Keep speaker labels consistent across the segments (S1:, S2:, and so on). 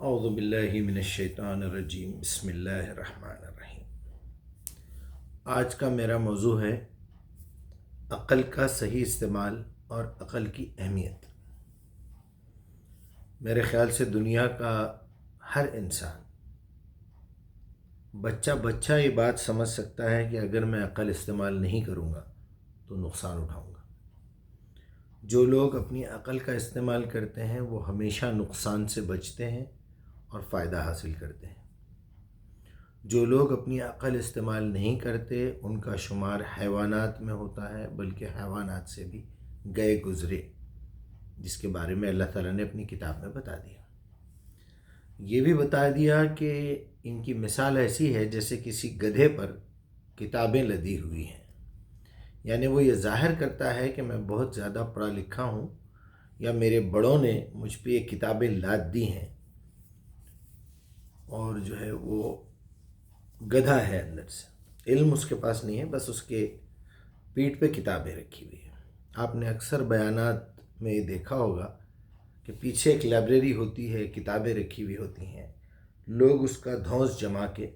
S1: اعوذ باللہ من الشیطان الرجیم بسم اللہ الرحمن الرحیم۔ آج کا میرا موضوع ہے عقل کا صحیح استعمال اور عقل کی اہمیت۔ میرے خیال سے دنیا کا ہر انسان بچہ یہ بات سمجھ سکتا ہے کہ اگر میں عقل استعمال نہیں کروں گا تو نقصان اٹھاؤں گا۔ جو لوگ اپنی عقل کا استعمال کرتے ہیں وہ ہمیشہ نقصان سے بچتے ہیں اور فائدہ حاصل کرتے ہیں۔ جو لوگ اپنی عقل استعمال نہیں کرتے ان کا شمار حیوانات میں ہوتا ہے، بلکہ حیوانات سے بھی گئے گزرے، جس کے بارے میں اللہ تعالیٰ نے اپنی کتاب میں بتا دیا۔ یہ بھی بتا دیا کہ ان کی مثال ایسی ہے جیسے کسی گدھے پر کتابیں لدی ہوئی ہیں، یعنی وہ یہ ظاہر کرتا ہے کہ میں بہت زیادہ پڑھا لکھا ہوں، یا میرے بڑوں نے مجھ پہ یہ کتابیں لاد دی ہیں، اور جو ہے وہ گدھا ہے اندر سے، علم اس کے پاس نہیں ہے، بس اس کے پیٹھ پہ کتابیں رکھی ہوئی ہیں۔ آپ نے اکثر بیانات میں یہ دیکھا ہوگا کہ پیچھے ایک لائبریری ہوتی ہے، کتابیں رکھی ہوئی ہوتی ہیں، لوگ اس کا دھونس جما کے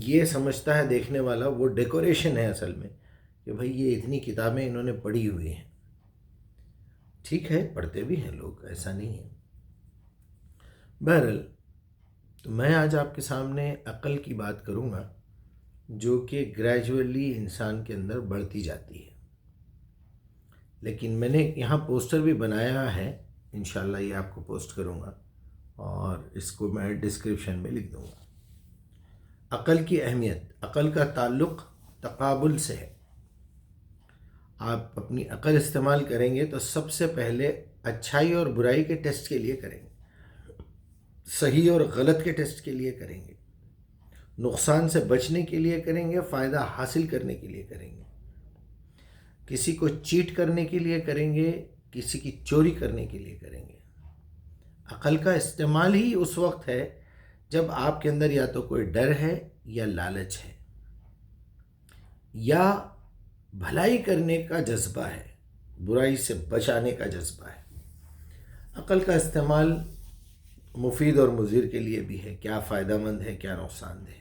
S1: یہ سمجھتا ہے دیکھنے والا وہ ڈیکوریشن ہے اصل میں، کہ بھئی یہ اتنی کتابیں انہوں نے پڑھی ہوئی ہیں۔ ٹھیک ہے، پڑھتے بھی ہیں لوگ، ایسا نہیں ہے۔ بہرحال تو میں آج آپ کے سامنے عقل کی بات کروں گا، جو کہ گریجولی انسان کے اندر بڑھتی جاتی ہے۔ لیکن میں نے یہاں پوسٹر بھی بنایا ہے، انشاءاللہ یہ آپ کو پوسٹ کروں گا، اور اس کو میں ڈسکرپشن میں لکھ دوں گا۔ عقل کی اہمیت۔ عقل کا تعلق تقابل سے ہے۔ آپ اپنی عقل استعمال کریں گے تو سب سے پہلے اچھائی اور برائی کے ٹیسٹ کے لیے کریں گے، صحیح اور غلط کے ٹیسٹ کے لیے کریں گے، نقصان سے بچنے کے لیے کریں گے، فائدہ حاصل کرنے کے لیے کریں گے، کسی کو چیٹ کرنے کے لیے کریں گے، کسی کی چوری کرنے کے لیے کریں گے۔ عقل کا استعمال ہی اس وقت ہے جب آپ کے اندر یا تو کوئی ڈر ہے یا لالچ ہے، یا بھلائی کرنے کا جذبہ ہے، برائی سے بچانے کا جذبہ ہے۔ عقل کا استعمال مفید اور مضر کے لیے بھی ہے، کیا فائدہ مند ہے، کیا نقصان دہ ہے۔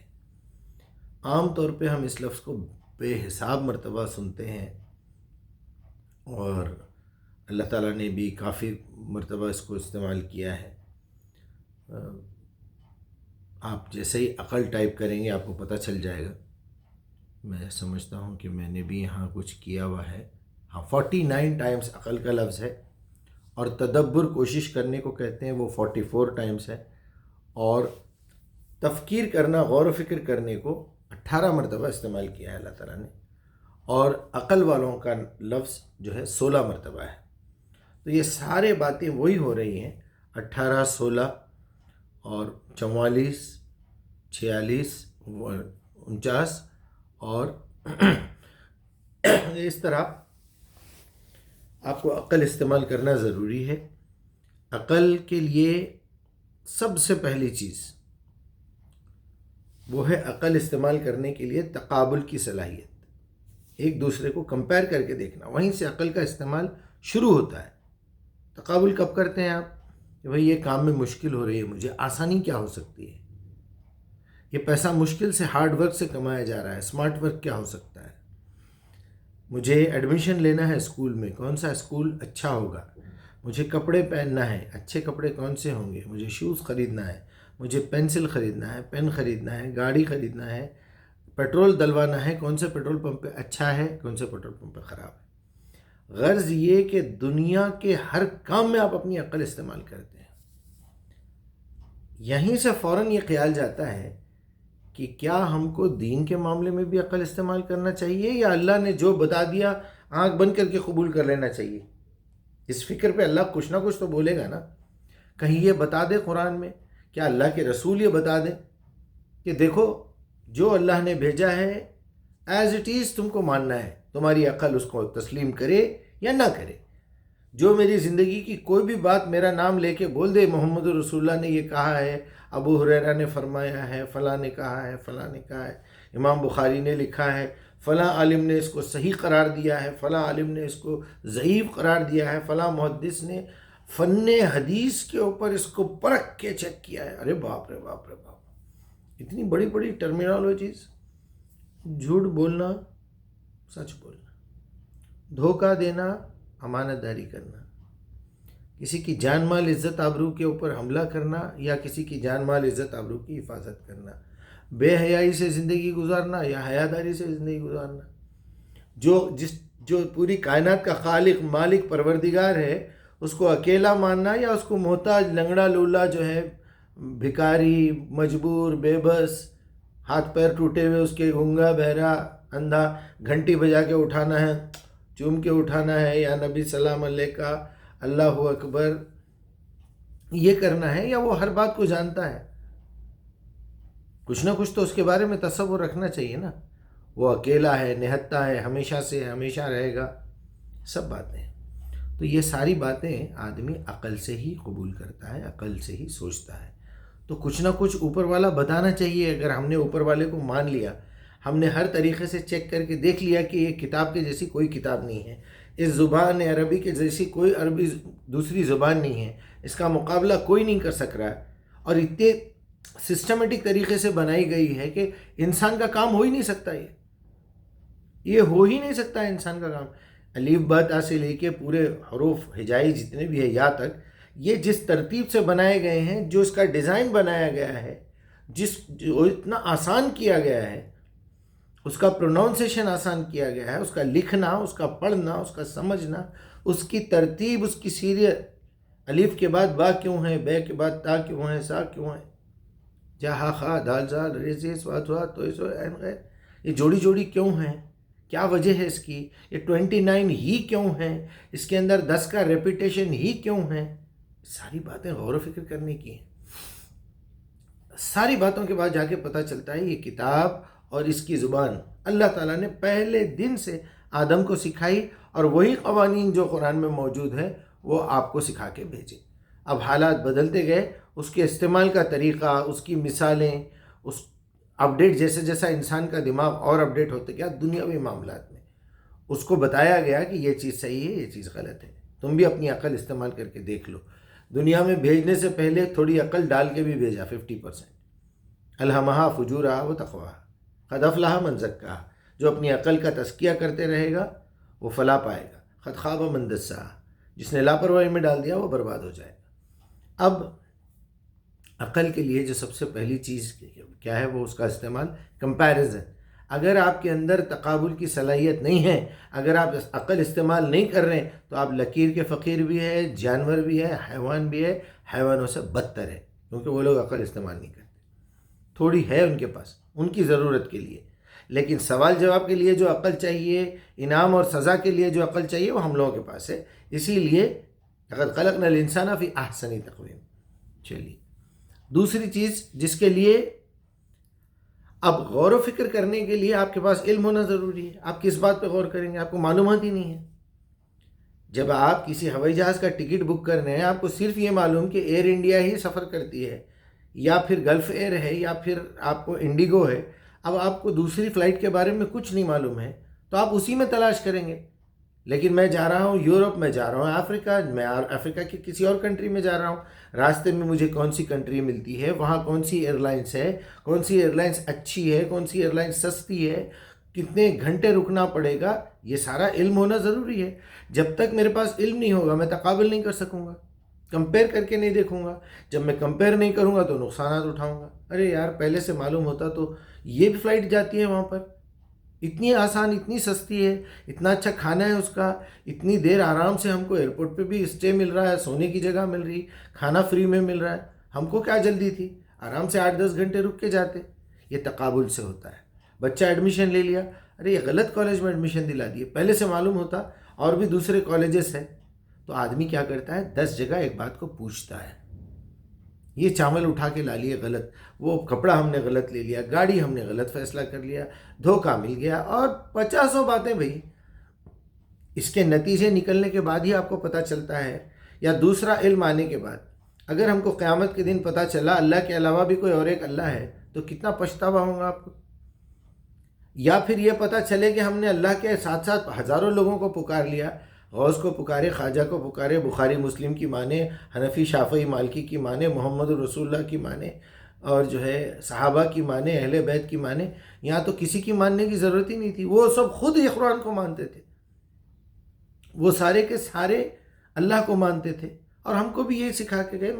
S1: عام طور پہ ہم اس لفظ کو بے حساب مرتبہ سنتے ہیں، اور اللہ تعالیٰ نے بھی کافی مرتبہ اس کو استعمال کیا ہے۔ آپ جیسے ہی عقل ٹائپ کریں گے آپ کو پتہ چل جائے گا۔ میں سمجھتا ہوں کہ میں نے بھی یہاں کچھ کیا ہوا ہے۔ ہاں، 49 ٹائمز عقل کا لفظ ہے، اور تدبر کوشش کرنے کو کہتے ہیں، وہ 44 ٹائمز ہے، اور تفکیر کرنا، غور و فکر کرنے کو 18 مرتبہ استعمال کیا ہے اللہ تعالیٰ نے، اور عقل والوں کا لفظ جو ہے 16 مرتبہ ہے۔ تو یہ سارے باتیں وہی ہو رہی ہیں، 18، 16 اور 44، 46، 49، اور اس طرح آپ کو عقل استعمال کرنا ضروری ہے۔ عقل کے لیے سب سے پہلی چیز وہ ہے عقل استعمال کرنے کے لیے تقابل کی صلاحیت، ایک دوسرے کو کمپیئر کر کے دیکھنا، وہیں سے عقل کا استعمال شروع ہوتا ہے۔ تقابل کب کرتے ہیں آپ؟ کہ بھئی یہ کام میں مشکل ہو رہی ہے، مجھے آسانی کیا ہو سکتی ہے؟ یہ پیسہ مشکل سے ہارڈ ورک سے کمایا جا رہا ہے، اسمارٹ ورک کیا ہو سکتا ہے؟ مجھے ایڈمیشن لینا ہے اسکول میں، کون سا اسکول اچھا ہوگا؟ مجھے کپڑے پہننا ہے، اچھے کپڑے کون سے ہوں گے؟ مجھے شوز خریدنا ہے، مجھے پینسل خریدنا ہے، پین خریدنا ہے، گاڑی خریدنا ہے، پیٹرول ڈلوانا ہے، کون سے پیٹرول پمپ پہ اچھا ہے، کون سے پیٹرول پمپ پہ خراب ہے۔ غرض یہ کہ دنیا کے ہر کام میں آپ اپنی عقل استعمال کرتے ہیں۔ یہیں سے فوراً یہ خیال جاتا ہے کہ کیا ہم کو دین کے معاملے میں بھی عقل استعمال کرنا چاہیے، یا اللہ نے جو بتا دیا آنکھ بند کر کے قبول کر لینا چاہیے؟ اس فکر پہ اللہ کچھ نہ کچھ تو بولے گا نا۔ کہیں یہ بتا دے قرآن میں، کیا اللہ کے رسول یہ بتا دیں کہ دیکھو جو اللہ نے بھیجا ہے ایز اٹ از تم کو ماننا ہے، تمہاری عقل اس کو تسلیم کرے یا نہ کرے۔ جو میری زندگی کی کوئی بھی بات میرا نام لے کے بول دے، محمد رسول اللہ نے یہ کہا ہے، ابو ہریرہ نے فرمایا ہے، فلاں نے کہا ہے، فلاں نے کہا ہے، امام بخاری نے لکھا ہے، فلاں عالم نے اس کو صحیح قرار دیا ہے، فلاں عالم نے اس کو ضعیف قرار دیا ہے، فلاں محدث نے فن حدیث کے اوپر اس کو پرکھ کے چیک کیا ہے. ارے باپ رے باپ رے باپ، اتنی بڑی بڑی ٹرمینالوجیز. جھوٹ بولنا، سچ بولنا، دھوکہ دینا، امانت داری کرنا، کسی کی جان مال عزت آبرو کے اوپر حملہ کرنا یا کسی کی جان مال عزت آبرو کی حفاظت کرنا، بے حیائی سے زندگی گزارنا یا حیاداری سے زندگی گزارنا. جو پوری کائنات کا خالق مالک پروردگار ہے اس کو اکیلا ماننا یا اس کو محتاج لنگڑا لولا جو ہے بھکاری مجبور بے بس ہاتھ پیر ٹوٹے ہوئے اس کے گونگا بہرا اندھا گھنٹی بجا کے اٹھانا ہے، چوم کے اٹھانا ہے، یا نبی سلام علیہ کا اللہ اکبر یہ کرنا ہے، یا وہ ہر بات کو جانتا ہے؟ کچھ نہ کچھ تو اس کے بارے میں تصور رکھنا چاہیے نا. وہ اکیلا ہے، نہتا ہے، ہمیشہ سے ہمیشہ رہے گا، سب باتیں. تو یہ ساری باتیں آدمی عقل سے ہی قبول کرتا ہے، عقل سے ہی سوچتا ہے. تو کچھ نہ کچھ اوپر والا بتانا چاہیے. اگر ہم نے اوپر والے کو مان لیا، ہم نے ہر طریقے سے چیک کر کے دیکھ لیا کہ یہ کتاب کے جیسی کوئی کتاب نہیں ہے، اس زبان عربی کے جیسی کوئی عربی دوسری زبان نہیں ہے، اس کا مقابلہ کوئی نہیں کر سک رہا ہے، اور اتنے سسٹمیٹک طریقے سے بنائی گئی ہے کہ انسان کا کام ہو ہی نہیں سکتا. یہ ہو ہی نہیں سکتا انسان کا کام. الف با تا سے لے کے پورے حروف ہجائی جتنے بھی ہے یا تک، یہ جس ترتیب سے بنائے گئے ہیں، جو اس کا ڈیزائن بنایا گیا ہے، جو اتنا آسان کیا گیا ہے، اس کا پروناؤنسیشن آسان کیا گیا ہے، اس کا لکھنا، اس کا پڑھنا، اس کا سمجھنا، اس کی ترتیب، اس کی سیریت. الف کے بعد با کیوں ہے، بے کے بعد تا کیوں ہے، سا کیوں ہے، جا ہا خا دال زال ریزی سوات وات تو سو عین غیر، یہ جوڑی جوڑی کیوں ہیں، کیا وجہ ہے اس کی، یہ 29 ہی کیوں ہیں، اس کے اندر 10 کا ریپیٹیشن ہی کیوں ہے. ساری باتیں غور و فکر کرنے کی ہیں. ساری باتوں کے بعد جا کے پتہ چلتا ہے یہ کتاب اور اس کی زبان اللہ تعالیٰ نے پہلے دن سے آدم کو سکھائی، اور وہی قوانین جو قرآن میں موجود ہے وہ آپ کو سکھا کے بھیجے. اب حالات بدلتے گئے، اس کے استعمال کا طریقہ، اس کی مثالیں، اس اپڈیٹ جیسے جیسا انسان کا دماغ اور اپڈیٹ ہوتے گیا دنیاوی معاملات میں، اس کو بتایا گیا کہ یہ چیز صحیح ہے، یہ چیز غلط ہے. تم بھی اپنی عقل استعمال کر کے دیکھ لو. دنیا میں بھیجنے سے پہلے تھوڑی عقل ڈال کے بھی بھیجا 50%. الہمہا فجورہا و تقواہا قد افلح من زکاہا. جو اپنی عقل کا تزکیہ کرتے رہے گا وہ فلاح پائے گا. قد خاب من دساہا. جس نے لاپرواہی میں ڈال دیا وہ برباد ہو جائے گا. اب عقل کے لیے جو سب سے پہلی چیز کیا ہے، وہ اس کا استعمال، کمپیریزن. اگر آپ کے اندر تقابل کی صلاحیت نہیں ہے، اگر آپ عقل استعمال نہیں کر رہے ہیں، تو آپ لکیر کے فقیر بھی ہے، جانور بھی ہے، حیوان بھی ہے، حیوانوں سے بدتر ہے، کیونکہ وہ لوگ عقل استعمال نہیں کرتے. تھوڑی ہے ان کے پاس ان کی ضرورت کے لیے، لیکن سوال جواب کے لیے جو عقل چاہیے، انعام اور سزا کے لیے جو عقل چاہیے، وہ ہم لوگوں کے پاس ہے. اسی لیے لقد خلقنا الانسان فی احسن تقویم. چلیے دوسری چیز جس کے لیے اب غور و فکر کرنے کے لیے آپ کے پاس علم ہونا ضروری ہے. آپ کس بات پہ غور کریں گے؟ آپ کو معلومات ہی نہیں ہے. جب آپ کسی ہوائی جہاز کا ٹکٹ بک کر رہے ہیں، آپ کو صرف یہ معلوم کہ ایئر انڈیا ہی سفر کرتی ہے، یا پھر گلف ایئر ہے، یا پھر آپ کو انڈیگو ہے. اب آپ کو دوسری فلائٹ کے بارے میں کچھ نہیں معلوم ہے، تو آپ اسی میں تلاش کریں گے. لیکن میں جا رہا ہوں یورپ، میں جا رہا ہوں افریقہ، میں افریقہ کی کسی اور کنٹری میں جا رہا ہوں، راستے میں مجھے کون سی کنٹری ملتی ہے، وہاں کون سی ایئر لائنس ہے، کون سی ایئر لائنس اچھی ہے، کون سی ایئر لائنس سستی ہے، کتنے گھنٹے رکنا پڑے گا، یہ سارا علم ہونا ضروری ہے. جب تک میرے پاس علم نہیں ہوگا میں تقابل نہیں کر سکوں گا، کمپیئر کر کے نہیں دیکھوں گا. جب میں کمپیئر نہیں کروں گا تو نقصانات اٹھاؤں گا. ارے یار پہلے سے معلوم ہوتا تو یہ بھی فلائٹ جاتی ہے وہاں پر، اتنی آسان، اتنی سستی ہے، اتنا اچھا کھانا ہے اس کا، اتنی دیر آرام سے ہم کو ایئرپورٹ پہ بھی اسٹے مل رہا ہے، سونے کی جگہ مل رہی، کھانا فری میں مل رہا ہے. ہم کو کیا جلدی تھی، آرام سے 8-10 گھنٹے رک کے جاتے. یہ تقابل سے ہوتا ہے. بچہ ایڈمیشن لے لیا، ارے یہ غلط کالج میں ایڈمیشن دلا دیے، پہلے سے معلوم ہوتا اور بھی دوسرے کالجز ہیں، تو آدمی کیا کرتا ہے 10 جگہ ایک بات کو پوچھتا ہے. یہ چاول اٹھا کے لا لیے غلط، وہ کپڑا ہم نے غلط لے لیا، گاڑی ہم نے غلط فیصلہ کر لیا، دھوکہ مل گیا، اور 50 باتیں بھئی. اس کے نتیجے نکلنے کے بعد ہی آپ کو پتہ چلتا ہے، یا دوسرا علم آنے کے بعد. اگر ہم کو قیامت کے دن پتہ چلا اللہ کے علاوہ بھی کوئی اور ایک اللہ ہے، تو کتنا پچھتاوا ہوگا آپ کو. یا پھر یہ پتہ چلے کہ ہم نے اللہ کے ساتھ ساتھ ہزاروں لوگوں کو پکار لیا، غوث کو پکارے، خواجہ کو پکارے، بخاری مسلم کی مانے، حنفی شافعی مالکی کی مانے، محمد رسول اللہ کی مانے، اور جو ہے صحابہ کی مانے، اہل بیت کی مانے. یہاں تو کسی کی ماننے کی ضرورت ہی نہیں تھی، وہ سب خود ہی قرآن کو مانتے تھے، وہ سارے کے سارے اللہ کو مانتے تھے. اور ہم کو بھی یہ سکھا کے گئے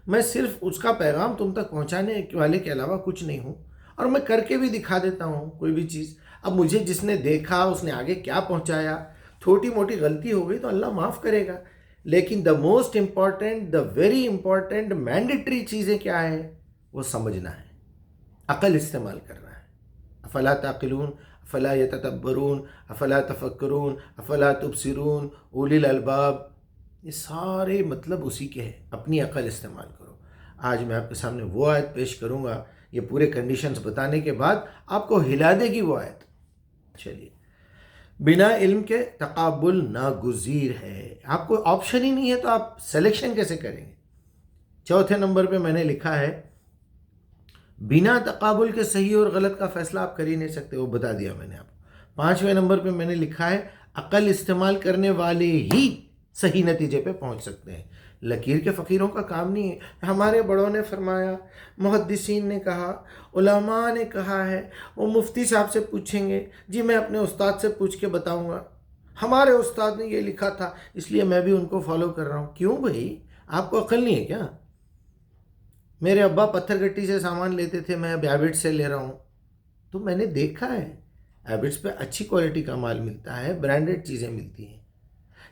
S1: میں صرف اس کا پیغام تم تک پہنچانے والے کے علاوہ کچھ نہیں ہوں، اور میں کر کے بھی دکھا دیتا ہوں کوئی بھی چیز. اب مجھے جس نے دیکھا اس نے آگے کیا پہنچایا، چھوٹی موٹی غلطی ہو گئی تو اللہ معاف کرے گا، لیکن the most important, the very important mandatory چیزیں کیا ہے، وہ سمجھنا ہے، عقل استعمال کرنا ہے. افلا تعقلون، افلا یتدبرون، افلا تفکرون، افلا تبصرون، اولی الالباب، یہ سارے مطلب اسی کے ہیں. اپنی عقل استعمال کرو. آج میں آپ کے سامنے وہ آیت پیش کروں گا، یہ پورے کنڈیشنز بتانے کے بعد آپ کو ہلا دے گی وہ آیت. چلیے، بنا علم کے تقابل ناگزیر ہے. آپ کو آپشن ہی نہیں ہے تو آپ سلیکشن کیسے کریں گے؟ چوتھے نمبر پہ میں نے لکھا ہے بنا تقابل کے صحیح اور غلط کا فیصلہ آپ کر ہی نہیں سکتے، وہ بتا دیا میں نے آپ کو. پانچویں نمبر پہ میں نے لکھا ہے عقل استعمال کرنے والے ہی صحیح نتیجے پہ پہنچ سکتے ہیں، لکیر کے فقیروں کا کام نہیں ہے. ہمارے بڑوں نے فرمایا، محدثین نے کہا، علماء نے کہا ہے، وہ مفتی صاحب سے پوچھیں گے، جی میں اپنے استاد سے پوچھ کے بتاؤں گا، ہمارے استاد نے یہ لکھا تھا اس لیے میں بھی ان کو فالو کر رہا ہوں. کیوں بھائی، آپ کو عقل نہیں ہے کیا؟ میرے ابا پتھر گٹی سے سامان لیتے تھے، میں اب ہیبٹس سے لے رہا ہوں. تو میں نے دیکھا ہے ہیبٹس پہ اچھی کوالٹی کا مال ملتا ہے، برانڈڈ چیزیں ملتی ہیں.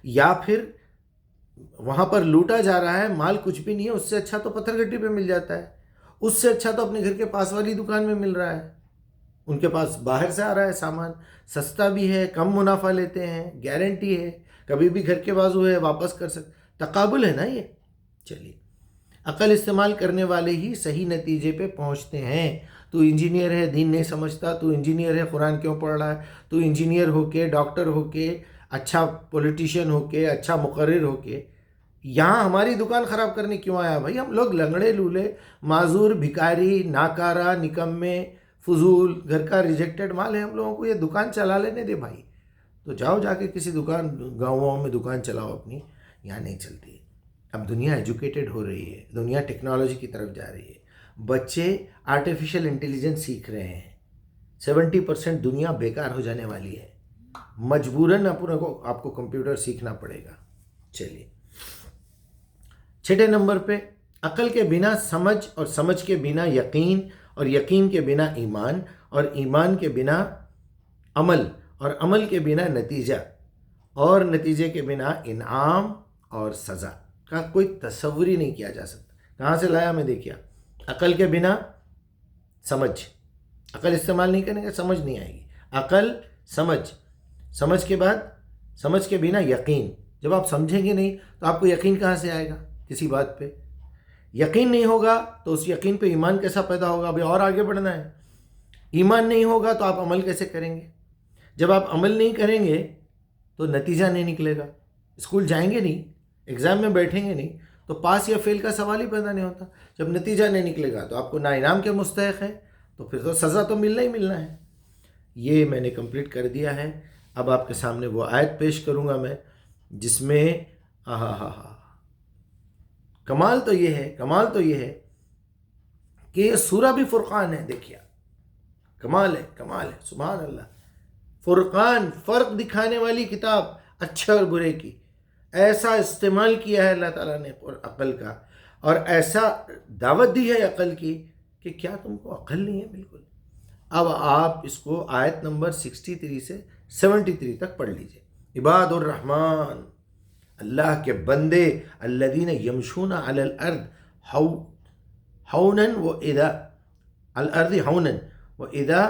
S1: یا پھر وہاں پر لوٹا جا رہا ہے، مال کچھ بھی نہیں ہے، اس سے اچھا تو پتھر گٹی پہ مل جاتا ہے، اس سے اچھا تو اپنے گھر کے پاس والی دکان میں مل رہا ہے. ان کے پاس باہر سے آ رہا ہے سامان، سستا بھی ہے، کم منافع لیتے ہیں، گارنٹی ہے، کبھی بھی گھر کے بازو ہے، واپس کر سکتے. تقابل ہے نا یہ. چلیے، عقل استعمال کرنے والے ہی صحیح نتیجے پہ پہنچتے ہیں. تو انجینئر ہے، دین نہیں سمجھتا، تو انجینئر ہے، قرآن کیوں پڑھ رہا ہے؟ تو انجینئر ہو کے، ڈاکٹر ہو کے، اچھا پولیٹیشین ہو کے، اچھا مقرر ہو کے یہاں ہماری دکان خراب کرنے کیوں آیا؟ بھائی ہم لوگ لنگڑے لولے، معذور، بھکاری، ناکارہ، نکمے، فضول، گھر کا ریجیکٹڈ مال ہے، ہم لوگوں کو یہ دکان چلا لینے دے بھائی. تو جاؤ جا کے کسی دکان، گاؤں میں دکان چلاؤ اپنی، یہاں نہیں چلتی. اب دنیا ایجوکیٹڈ ہو رہی ہے، دنیا ٹیکنالوجی کی طرف جا رہی ہے، بچے آرٹیفیشل انٹیلیجنس سیکھ رہے ہیں. 70% دنیا بیکار ہو جانے والی ہے، مجبوراً آپ کو کمپیوٹر سیکھنا پڑے گا. چلیے، چھٹے نمبر پہ عقل کے بنا سمجھ، اور سمجھ کے بنا یقین، اور یقین کے بنا ایمان، اور ایمان کے بنا عمل، اور عمل کے بنا نتیجہ، اور نتیجے کے بنا انعام اور سزا کا کوئی تصور ہی نہیں کیا جا سکتا. کہاں سے لایا میں دیکھیا؟ عقل کے بنا سمجھ، عقل استعمال نہیں کریں گے سمجھ نہیں آئے گی. عقل، سمجھ کے بعد، سمجھ کے بنا یقین. جب آپ سمجھیں گے نہیں تو آپ کو یقین کہاں سے آئے گا کسی بات پہ؟ یقین نہیں ہوگا تو اس یقین پہ ایمان کیسا پیدا ہوگا؟ ابھی اور آگے بڑھنا ہے. ایمان نہیں ہوگا تو آپ عمل کیسے کریں گے؟ جب آپ عمل نہیں کریں گے تو نتیجہ نہیں نکلے گا. اسکول جائیں گے نہیں، ایگزام میں بیٹھیں گے نہیں تو پاس یا فیل کا سوال ہی پیدا نہیں ہوتا. جب نتیجہ نہیں نکلے گا تو آپ کو نا انعام کے مستحق ہے، تو پھر تو سزا تو ملنا ہی ملنا ہے. یہ میں نے کمپلیٹ کر دیا ہے. اب آپ کے سامنے وہ آیت پیش کروں گا میں جس میں کمال تو یہ ہے کہ یہ سورہ بھی فرقان ہے. دیکھیے، کمال ہے، سبحان اللہ. فرقان، فرق دکھانے والی کتاب اچھے اور برے کی. ایسا استعمال کیا ہے اللہ تعالیٰ نے عقل کا، اور ایسا دعوت دی ہے عقل کی کہ کیا تم کو عقل نہیں ہے؟ بالکل. اب آپ اس کو آیت نمبر 63 سے 73 تک پڑھ لیجئے. عباد الرحمن، اللہ کے بندے، الذین یمشون علی الارض ہونا وَإِذَا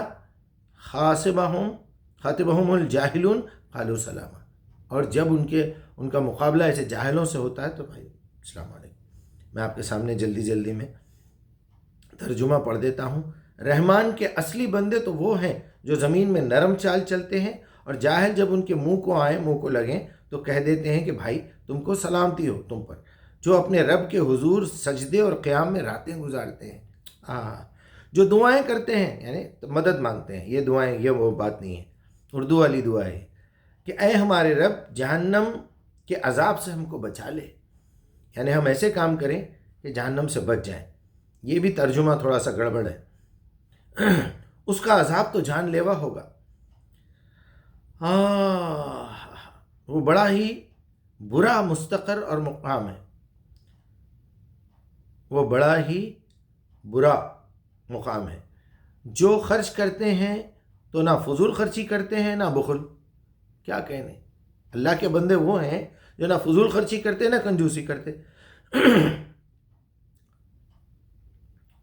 S1: خاطبہم الجاہلون قالوا سلاما. اور جب ان کا مقابلہ ایسے جاہلوں سے ہوتا ہے تو بھائی السلام علیکم. میں آپ کے سامنے جلدی میں ترجمہ پڑھ دیتا ہوں. رحمان کے اصلی بندے تو وہ ہیں جو زمین میں نرم چال چلتے ہیں، اور جاہل جب ان کے منہ کو لگیں تو کہہ دیتے ہیں کہ بھائی تم کو سلامتی ہو تم پر، جو اپنے رب کے حضور سجدے اور قیام میں راتیں گزارتے ہیں. جو دعائیں کرتے ہیں، یعنی مدد مانگتے ہیں. یہ دعائیں، یہ وہ بات نہیں ہے، اردو والی دعا ہے کہ اے ہمارے رب، جہنم کہ عذاب سے ہم کو بچا لے، یعنی ہم ایسے کام کریں کہ جہنم سے بچ جائیں۔ یہ بھی ترجمہ تھوڑا سا گڑبڑ ہے۔ اس کا عذاب تو جان لیوا ہوگا۔ وہ بڑا ہی برا مستقر اور مقام ہے، وہ بڑا ہی برا مقام ہے۔ جو خرچ کرتے ہیں تو نہ فضول خرچی کرتے ہیں نہ بخل، کیا کہنے۔ اللہ کے بندے وہ ہیں جو نہ فضول خرچی کرتے نہ کنجوسی کرتے،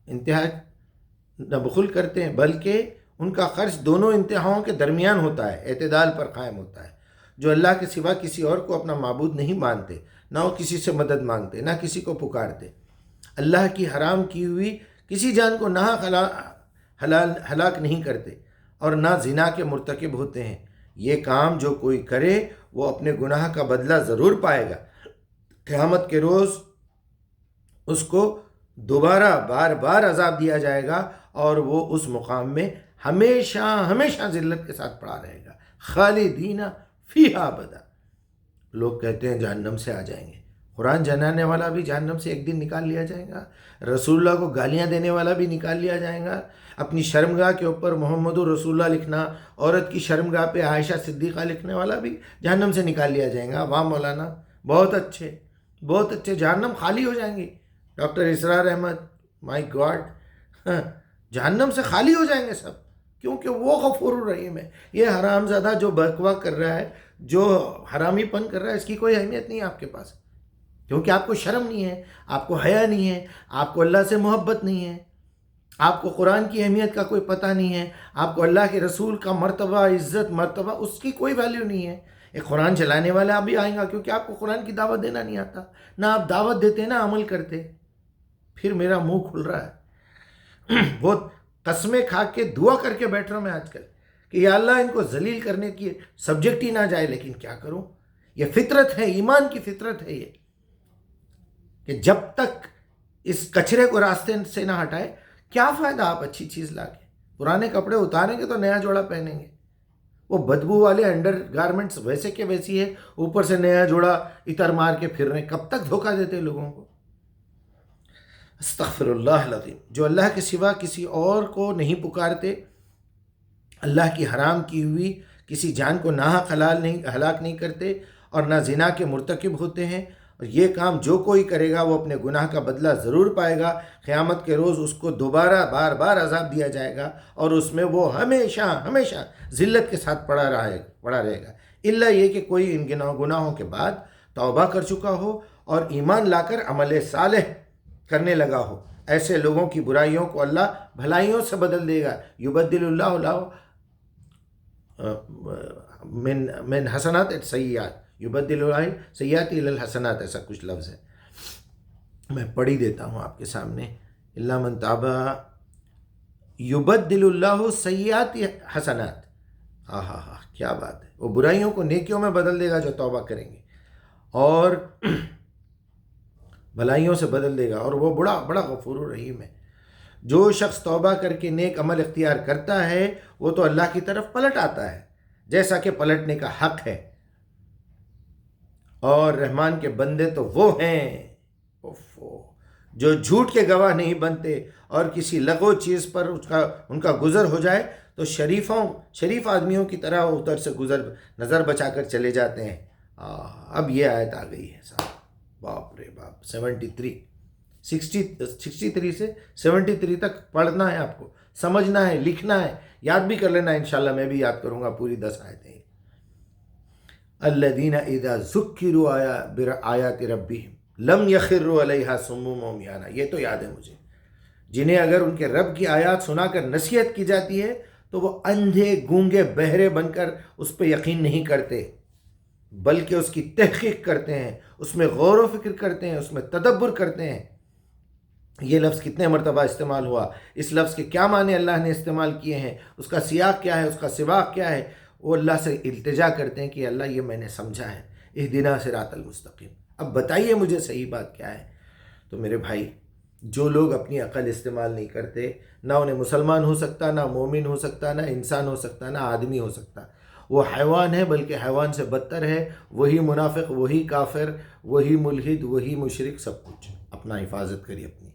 S1: انتہا نہ بخل کرتے ہیں، بلکہ ان کا خرچ دونوں انتہاؤں کے درمیان ہوتا ہے، اعتدال پر قائم ہوتا ہے۔ جو اللہ کے سوا کسی اور کو اپنا معبود نہیں مانتے، نہ وہ کسی سے مدد مانگتے، نہ کسی کو پکارتے، اللہ کی حرام کی ہوئی کسی جان کو ناحق ہلاک نہیں کرتے، اور نہ زنا کے مرتکب ہوتے ہیں۔ یہ کام جو کوئی کرے وہ اپنے گناہ کا بدلہ ضرور پائے گا۔ قیامت کے روز اس کو دوبارہ بار بار عذاب دیا جائے گا، اور وہ اس مقام میں ہمیشہ ہمیشہ ذلت کے ساتھ پڑا رہے گا، خالدین فیہا ابدا۔ لوگ کہتے ہیں جہنم سے آ جائیں گے، قرآن جنانے والا بھی جہنم سے ایک دن نکال لیا جائے گا، رسول اللہ کو گالیاں دینے والا بھی نکال لیا جائے گا، اپنی شرمگاہ کے اوپر محمد رسول اللہ لکھنا، عورت کی شرمگاہ پہ عائشہ صدیقہ لکھنے والا بھی جہنم سے نکال لیا جائے گا۔ واہ مولانا، بہت اچھے بہت اچھے، جہنم خالی ہو جائیں گی۔ ڈاکٹر اسرار احمد، مائی گاڈ، جہنم سے خالی ہو جائیں گے سب، کیونکہ وہ غفور الرحیم ہے۔ یہ حرام زادہ جو بکوا کر رہا ہے، جو حرامی پن کر رہا ہے، اس کی کوئی اہمیت نہیں ہے آپ کے پاس، کیونکہ آپ کو شرم نہیں ہے، آپ کو حیا نہیں ہے، آپ کو اللہ سے محبت نہیں ہے، آپ کو قرآن کی اہمیت کا کوئی پتہ نہیں ہے، آپ کو اللہ کے رسول کا مرتبہ، عزت، مرتبہ، اس کی کوئی ویلیو نہیں ہے۔ ایک قرآن چلانے والا بھی آئیں گا، کیونکہ آپ کو قرآن کی دعوت دینا نہیں آتا، نہ آپ دعوت دیتے نہ عمل کرتے۔ پھر میرا منہ کھل رہا ہے، بہت قسمیں کھا کے دعا کر کے بیٹھ رہا ہوں میں آج کل کہ یا اللہ ان کو ذلیل کرنے کی سبجیکٹ ہی نہ جائے، لیکن کیا کروں، یہ فطرت ہے، ایمان کی فطرت ہے یہ، کہ جب تک اس کچرے کو راستے سے نہ ہٹائے کیا فائدہ آپ اچھی چیز لا کے۔ پرانے کپڑے اتاریں گے تو نیا جوڑا پہنیں گے، وہ بدبو والے انڈر گارمنٹس ویسے کے ویسی ہے، اوپر سے نیا جوڑا اتر مار کے پھر رہے ہیں، کب تک دھوکہ دیتے لوگوں کو۔ استغفر اللہ العظیم۔ جو اللہ کے سوا کسی اور کو نہیں پکارتے، اللہ کی حرام کی ہوئی کسی جان کو ناحق ہلاک نہیں کرتے، اور نہ زنا کے مرتکب ہوتے ہیں، اور یہ کام جو کوئی کرے گا وہ اپنے گناہ کا بدلہ ضرور پائے گا۔ قیامت کے روز اس کو دوبارہ بار بار عذاب دیا جائے گا، اور اس میں وہ ہمیشہ ہمیشہ ذلت کے ساتھ پڑا رہے گا، الا یہ کہ کوئی ان گناہوں کے بعد توبہ کر چکا ہو اور ایمان لا کر عمل صالح کرنے لگا ہو۔ ایسے لوگوں کی برائیوں کو اللہ بھلائیوں سے بدل دے گا۔ یبدل اللہ من حسنات سیئات، یبدل اللہ سیئات الی الحسنات، ایسا کچھ لفظ ہے، میں پڑھ ہی دیتا ہوں آپ کے سامنے۔ اللہ من تاب یبدل اللہ سیئات حسنات، کیا بات ہے، وہ برائیوں کو نیکیوں میں بدل دے گا جو توبہ کریں گے، اور بھلائیوں سے بدل دے گا، اور وہ بڑا غفور الرحیم ہے۔ جو شخص توبہ کر کے نیک عمل اختیار کرتا ہے وہ تو اللہ کی طرف پلٹ آتا ہے جیسا کہ پلٹنے کا حق ہے، اور رحمان کے بندے تو وہ ہیں جو جھوٹ کے گواہ نہیں بنتے، اور کسی لغو چیز پر ان کا گزر ہو جائے تو شریف آدمیوں کی طرح وہ ادھر سے نظر بچا کر چلے جاتے ہیں۔ اب یہ آیت آ گئی ہے صاحب، باپ رے باپ، 63 سے 73 تک پڑھنا ہے، آپ کو سمجھنا ہے، لکھنا ہے، یاد بھی کر لینا، انشاءاللہ میں بھی یاد کروں گا پوری 10 آیتیں۔ الذین اذا ذکروا بآیات ربہم لم یخروا علیہا صما وعمیانا، یہ تو یاد ہے مجھے، جنہیں اگر ان کے رب کی آیات سنا کر نصیحت کی جاتی ہے تو وہ اندھے گونگے بہرے بن کر اس پہ یقین نہیں کرتے، بلکہ اس کی تحقیق کرتے ہیں، اس میں غور و فکر کرتے ہیں، اس میں تدبر کرتے ہیں۔ یہ لفظ کتنے مرتبہ استعمال ہوا، اس لفظ کے کیا معنی اللہ نے استعمال کیے ہیں، اس کا سیاق کیا ہے، اس کا سباق کیا ہے، وہ اللہ سے التجا کرتے ہیں کہ اللہ یہ میں نے سمجھا ہے، اہدنا صراط المستقیم، اب بتائیے مجھے صحیح بات کیا ہے۔ تو میرے بھائی، جو لوگ اپنی عقل استعمال نہیں کرتے، نہ انہیں مسلمان ہو سکتا، نہ مومن ہو سکتا، نہ انسان ہو سکتا، نہ آدمی ہو سکتا، وہ حیوان ہے بلکہ حیوان سے بدتر ہے، وہی منافق، وہی کافر، وہی ملحد، وہی مشرک، سب کچھ۔ اپنا حفاظت کریے اپنی۔